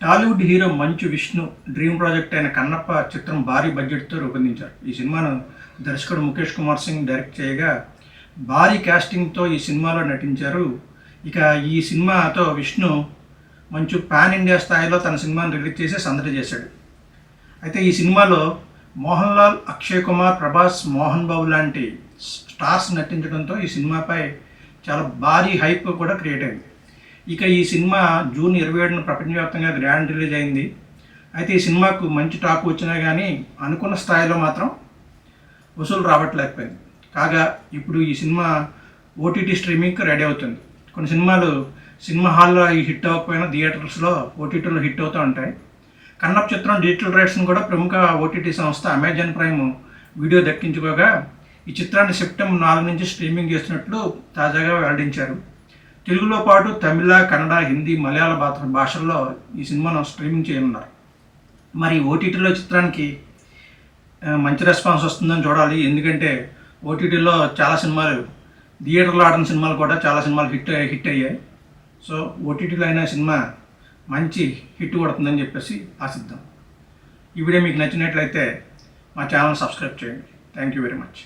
Tollywood hero Manchu Vishnu dream project అయిన కన్నప్ప చిత్రం భారీ బడ్జెట్తో రూపొందించారు. ఈ సినిమాను దర్శకుడు ముఖేష్ కుమార్ సింగ్ డైరెక్ట్ చేయగా భారీ కాస్టింగ్తో ఈ సినిమాలో నటించారు. ఇక ఈ సినిమాతో విష్ణు మంచు పాన్ ఇండియా స్థాయిలో తన సినిమాను రిలీజ్ చేసి సందడి చేశాడు. అయితే ఈ సినిమాలో మోహన్ లాల్, అక్షయ్ కుమార్, ప్రభాస్, మోహన్ బాబు లాంటి స్టార్స్ నటించడంతో ఈ సినిమాపై చాలా భారీ హైప్ కూడా క్రియేట్ అయింది. ఇక ఈ సినిమా జూన్ 27న ప్రపంచవ్యాప్తంగా గ్రాండ్ రిలీజ్ అయింది. అయితే ఈ సినిమాకు మంచి టాక్ వచ్చినా కానీ అనుకున్న స్థాయిలో మాత్రం వసూలు రావట్లేకపోయింది. కాగా ఇప్పుడు ఈ సినిమా ఓటీటీ స్ట్రీమింగ్కి రెడీ అవుతుంది. కొన్ని సినిమాలు సినిమా హాల్లో హిట్ అవ్వకపోయినా థియేటర్స్లో ఓటీటీలో హిట్ అవుతూ ఉంటాయి. కన్నప్ప చిత్రం డిజిటల్ రైట్స్ను కూడా ప్రముఖ ఓటీటీ సంస్థ అమెజాన్ ప్రైమ్ వీడియో దక్కించుకోగా ఈ చిత్రాన్ని సెప్టెంబర్ 4 నుంచి స్ట్రీమింగ్ చేస్తున్నట్లు తాజాగా వెల్లడించారు. తెలుగులో పాటు తమిళ, కన్నడ, హిందీ, మలయాళ భాషల్లో ఈ సినిమాను స్ట్రీమింగ్ చేయనున్నారు. మరి ఓటీటీలో చిత్రానికి మంచి రెస్పాన్స్ వస్తుందని చూడాలి. ఎందుకంటే ఓటీటీలో చాలా సినిమాలు, థియేటర్లో ఆడిన సినిమాలు కూడా చాలా సినిమాలు హిట్ అయ్యాయి. సో ఓటీటీలో అయిన సినిమా మంచి హిట్ కొడుతుందని చెప్పేసి ఆశిద్దాం. ఈ వీడియో మీకు నచ్చినట్లయితే మా ఛానల్ సబ్స్క్రైబ్ చేయండి. Thank you very much.